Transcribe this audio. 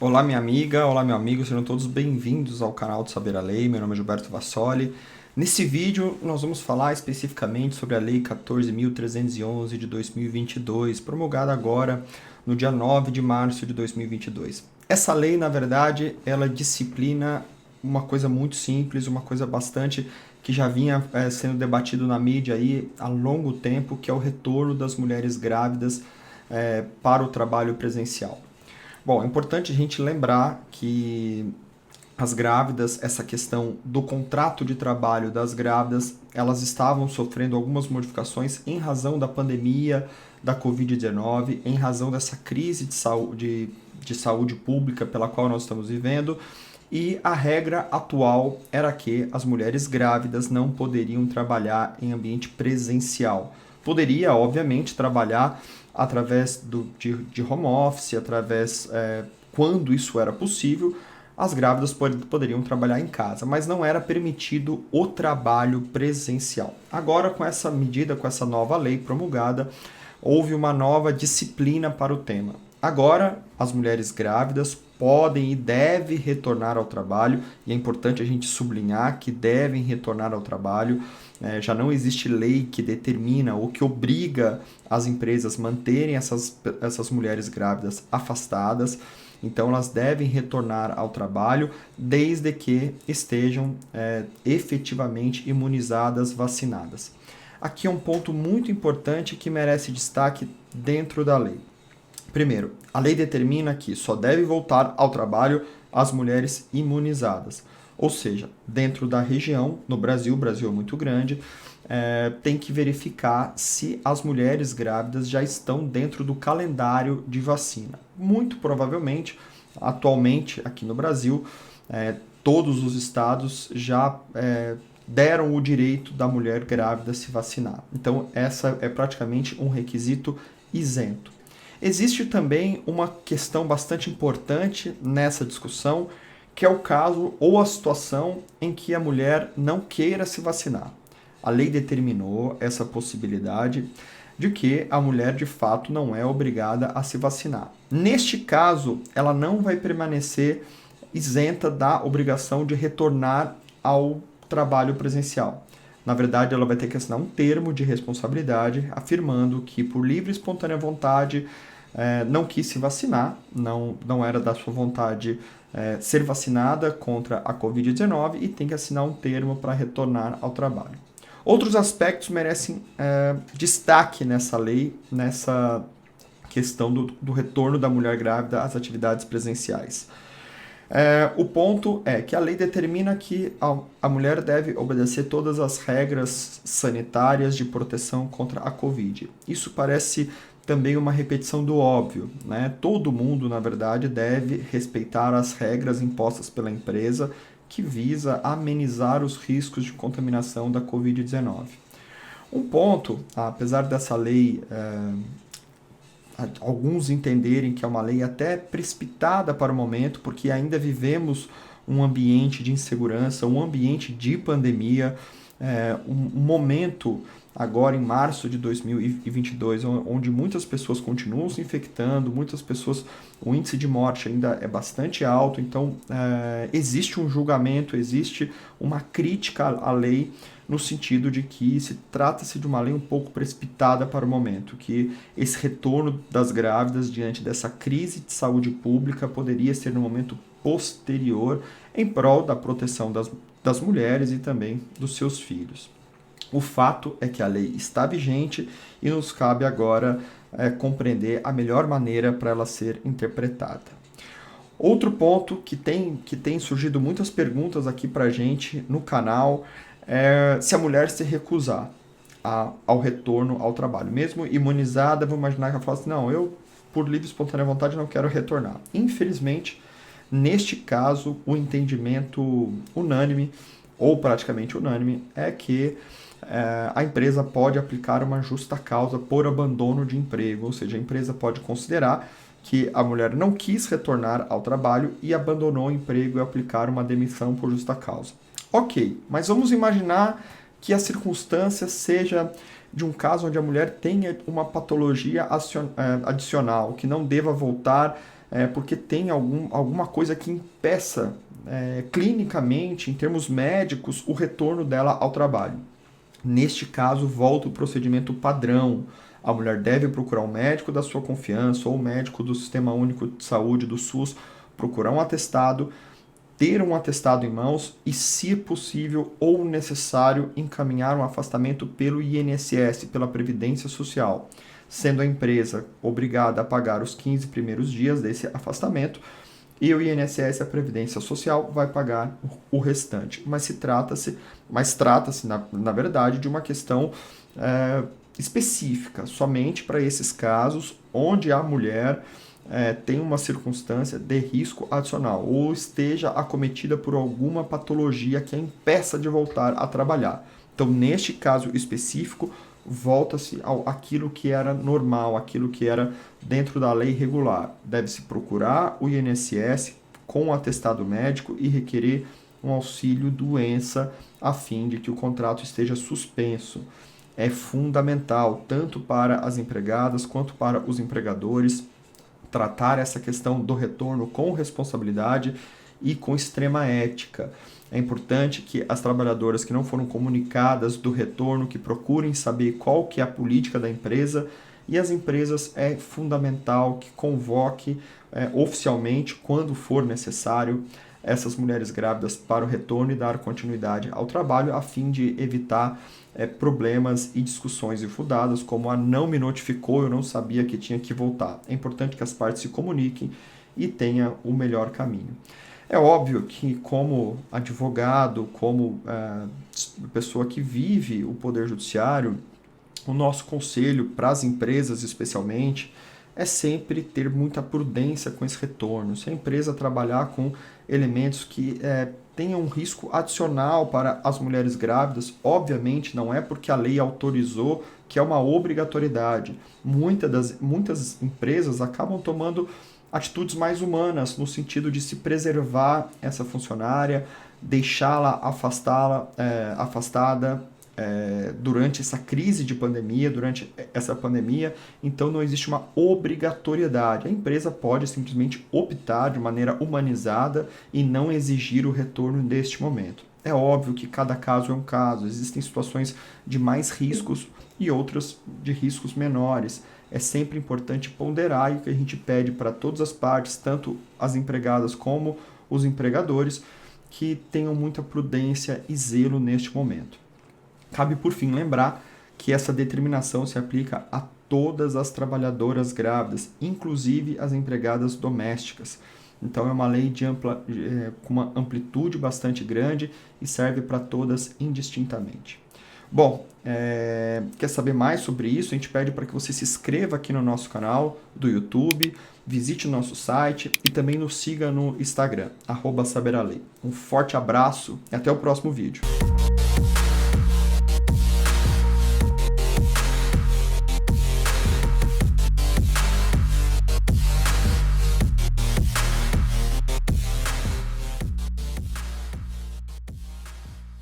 Olá, minha amiga, olá, meu amigo, sejam todos bem-vindos ao canal do Saber a Lei. Meu nome é Gilberto Vassoli. Nesse vídeo, nós vamos falar especificamente sobre a Lei 14.311 de 2022, promulgada agora no dia 9 de março de 2022. Essa lei, na verdade, ela disciplina uma coisa muito simples, uma coisa bastante que já vinha sendo debatido na mídia aí há longo tempo, que é o retorno das mulheres grávidas para o trabalho presencial. Bom, é importante a gente lembrar que as grávidas, essa questão do contrato de trabalho das grávidas, elas estavam sofrendo algumas modificações em razão da pandemia da Covid-19, em razão dessa crise de saúde pública pela qual nós estamos vivendo, e a regra atual era que as mulheres grávidas não poderiam trabalhar em ambiente presencial. Poderia, obviamente, trabalhar através de home office, quando isso era possível, as grávidas poderiam trabalhar em casa, mas não era permitido o trabalho presencial. Agora, com essa medida, com essa nova lei promulgada, houve uma nova disciplina para o tema. Agora, as mulheres grávidas podem e devem retornar ao trabalho, e é importante a gente sublinhar que devem retornar ao trabalho. Já não existe lei que determina ou que obriga as empresas a manterem essas mulheres grávidas afastadas. Então, elas devem retornar ao trabalho desde que estejam efetivamente imunizadas, vacinadas. Aqui é um ponto muito importante que merece destaque dentro da lei. Primeiro, a lei determina que só deve voltar ao trabalho as mulheres imunizadas. Ou seja, dentro da região, no Brasil, o Brasil é muito grande, tem que verificar se as mulheres grávidas já estão dentro do calendário de vacina. Muito provavelmente, atualmente, aqui no Brasil, todos os estados já deram o direito da mulher grávida se vacinar. Então, essa é praticamente um requisito isento. Existe também uma questão bastante importante nessa discussão, que é o caso ou a situação em que a mulher não queira se vacinar. A lei determinou essa possibilidade de que a mulher de fato não é obrigada a se vacinar. Neste caso, ela não vai permanecer isenta da obrigação de retornar ao trabalho presencial. Na verdade, ela vai ter que assinar um termo de responsabilidade afirmando que, por livre e espontânea vontade, não quis se vacinar, não era da sua vontade ser vacinada contra a Covid-19 e tem que assinar um termo para retornar ao trabalho. Outros aspectos merecem destaque nessa lei, nessa questão do retorno da mulher grávida às atividades presenciais. O ponto é que a lei determina que a mulher deve obedecer todas as regras sanitárias de proteção contra a Covid. Isso parece também uma repetição do óbvio, né? Todo mundo, na verdade, deve respeitar as regras impostas pela empresa que visa amenizar os riscos de contaminação da Covid-19. Um ponto, apesar dessa lei alguns entenderem que é uma lei até precipitada para o momento, porque ainda vivemos um ambiente de insegurança, um ambiente de pandemia, um momento agora em março de 2022, onde muitas pessoas continuam se infectando, muitas pessoas, o índice de morte ainda é bastante alto, então existe um julgamento, existe uma crítica à lei, no sentido de que trata-se de uma lei um pouco precipitada para o momento, que esse retorno das grávidas diante dessa crise de saúde pública poderia ser no momento posterior, em prol da proteção das mulheres e também dos seus filhos. O fato é que a lei está vigente e nos cabe agora compreender a melhor maneira para ela ser interpretada. Outro ponto que tem surgido muitas perguntas aqui para a gente no canal é se a mulher se recusar ao retorno ao trabalho. Mesmo imunizada, vou imaginar que ela fala assim, não, eu por livre e espontânea vontade não quero retornar. Infelizmente, neste caso, o entendimento unânime, ou praticamente unânime, é que a empresa pode aplicar uma justa causa por abandono de emprego, ou seja, a empresa pode considerar que a mulher não quis retornar ao trabalho e abandonou o emprego e aplicar uma demissão por justa causa. Ok, mas vamos imaginar que a circunstância seja de um caso onde a mulher tenha uma patologia adicional, que não deva voltar porque tem alguma coisa que impeça clinicamente, em termos médicos, o retorno dela ao trabalho. Neste caso, volta o procedimento padrão. A mulher deve procurar um médico da sua confiança ou o médico do Sistema Único de Saúde, do SUS, procurar um atestado, ter um atestado em mãos e, se possível ou necessário, encaminhar um afastamento pelo INSS, pela Previdência Social, sendo a empresa obrigada a pagar os 15 primeiros dias desse afastamento e o INSS, a Previdência Social, vai pagar o restante. Mas trata-se, na verdade, de uma questão específica, somente para esses casos onde a mulher tem uma circunstância de risco adicional ou esteja acometida por alguma patologia que a impeça de voltar a trabalhar. Então, neste caso específico, volta-se àquilo que era normal, aquilo que era dentro da lei regular. Deve-se procurar o INSS com o atestado médico e requerer um auxílio doença a fim de que o contrato esteja suspenso. É fundamental, tanto para as empregadas quanto para os empregadores, tratar essa questão do retorno com responsabilidade e com extrema ética. É importante que as trabalhadoras que não foram comunicadas do retorno, que procurem saber qual que é a política da empresa, e as empresas é fundamental que convoque oficialmente, quando for necessário, essas mulheres grávidas para o retorno e dar continuidade ao trabalho, a fim de evitar problemas e discussões infundadas, como a não me notificou, eu não sabia que tinha que voltar. É importante que as partes se comuniquem e tenham o melhor caminho. É óbvio que, como advogado, como pessoa que vive o Poder Judiciário, o nosso conselho para as empresas, especialmente, é sempre ter muita prudência com esse retorno. Se a empresa trabalhar com elementos que tenham um risco adicional para as mulheres grávidas, obviamente não é porque a lei autorizou que é uma obrigatoriedade. Muitas empresas acabam tomando atitudes mais humanas, no sentido de se preservar essa funcionária, deixá-la afastada durante essa crise de pandemia, durante essa pandemia. Então não existe uma obrigatoriedade. A empresa pode simplesmente optar de maneira humanizada e não exigir o retorno neste momento. É óbvio que cada caso é um caso, existem situações de mais riscos e outras de riscos menores. É sempre importante ponderar, e o que a gente pede para todas as partes, tanto as empregadas como os empregadores, que tenham muita prudência e zelo neste momento. Cabe, por fim, lembrar que essa determinação se aplica a todas as trabalhadoras grávidas, inclusive as empregadas domésticas. Então, é uma lei com uma amplitude bastante grande e serve para todas indistintamente. Bom, quer saber mais sobre isso? A gente pede para que você se inscreva aqui no nosso canal do YouTube, visite o nosso site e também nos siga no Instagram, @saberalei. Um forte abraço e até o próximo vídeo.